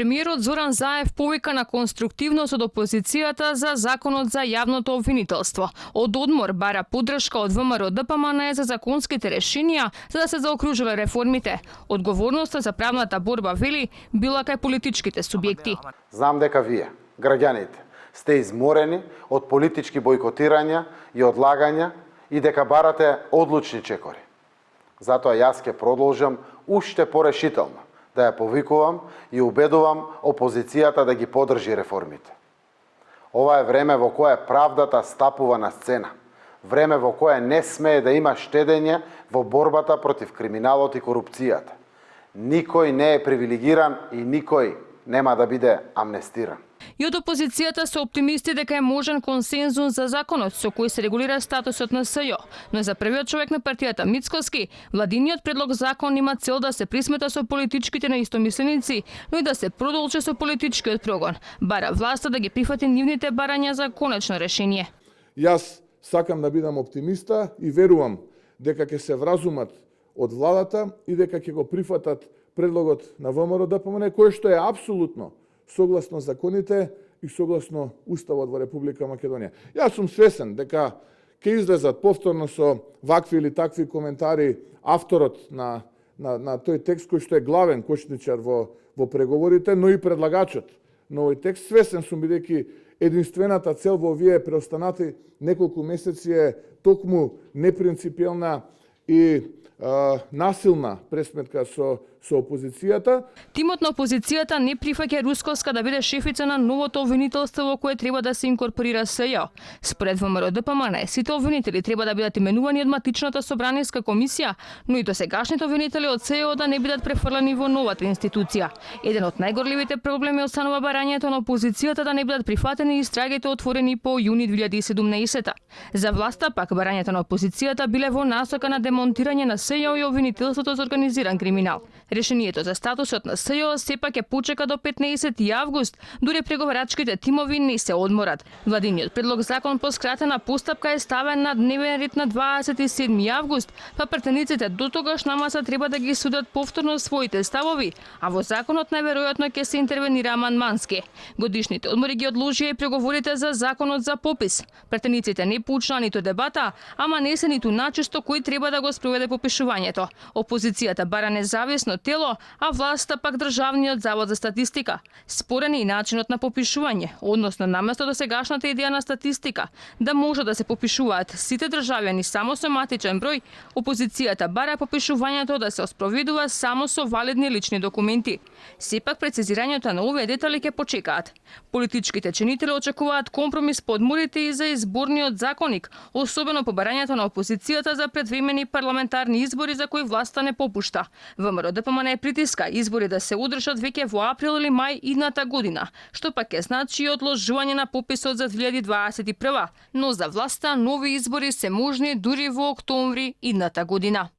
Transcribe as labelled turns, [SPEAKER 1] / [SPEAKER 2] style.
[SPEAKER 1] Премиерот Зоран Заев повика на конструктивност од опозицијата за законот за јавното обвинителство. Од одмор бара поддршка од ВМРО ДПМН за законските решенија за да се заокружеле реформите. Одговорноста за правната борба, вели, била кај политичките субјекти.
[SPEAKER 2] Знам дека вие, граѓаните, сте изморени од политички бојкотирања и одлагања и дека барате одлучни чекори. Затоа јас ќе продолжам уште порешително да ја повикувам и убедувам опозицијата да ги поддржи реформите. Ова е време во кое правдата стапува на сцена. Време во кое не смее да има штедење во борбата против криминалот и корупцијата. Никој не е привилегиран и никој нема да биде амнестиран.
[SPEAKER 1] И од опозицијата се оптимисти дека е можен консензус за законот со кој се регулира статусот на СЈО, но за првиот човек на партијата Мицкоски, владиниот предлог закон има цел да се присмета со политичките неистомисленици, но и да се продолжи со политичкиот прогон. Бара власта да ги прифати нивните барања за конечно решение.
[SPEAKER 3] Јас сакам да бидам оптимиста и верувам дека ќе се вразумат од владата и дека ќе го прифатат предлогот на ВМРО ДПМН, кој што е апсолутно согласно законите и согласно Уставот во Република Македонија. Јас сум свесен дека ќе излезат повторно со вакви или такви коментари авторот на тој текст кој што е главен кошничар во преговорите, но и предлагачот на овој текст. Свесен сум бидејќи единствената цел во овие преостанати неколку месеци е токму непринципиелна и насилна пресметка со опозицијата.
[SPEAKER 1] Тимот на опозицијата не прифаќа Русковска да биде шефица на новото обвинителство во кое треба да се инкорпорира СЈО. Според ВМРО ДПМН, сите обвинители треба да бидат именувани од матичната собраниска комисија, но и досегашните обвинители од СЈО да не бидат префрлени во новата институција. Еден од најгорливите проблеми останува барањето на опозицијата да не бидат прифатени истрагите отворени по јуни 2017. За власта пак барањето на опозицијата биле во насока на демонтирање на СЈО и обвинителството за организиран криминал. Решението за статусот на СЈО сепак ќе почека до 15 август, дури преговарачките тимови не се одморат. Владиниот предлог закон по скратена постапка е ставен на дневен ред на 27 август, па претениците до тогаш на маса треба да ги судат повторно своите ставови, а во законот најверојатно ќе се интервенира амандмански. Годишните одмори ги одложија и преговорите за законот за попис. Претениците не почна ниту дебата, ама не се ниту начисто кој треба да го спроведе попишувањето. Опозицијата бара независно тело, а власта пак Државниот завод за статистика. Спорен е и начинот на попишување, односно наместо досегашната идеја на статистика да може да се попишуваат сите државјани само со матичен број, опозицијата бара попишувањето да се оспроведува само со валидни лични документи. Сепак прецизирањето на овие детали ќе почекаат. Политичките чинители очекуваат компромис по одморите и за изборниот законник, особено по барањето на опозицијата за предвремени парламентарни избори за кои власта не попушта. ВМРО ДПМН притиска избори да се одржат веќе во април или мај идната година, што пак ќе значи одложување на пописот за 2021, но за власта нови избори се можни дури во октомври идната година.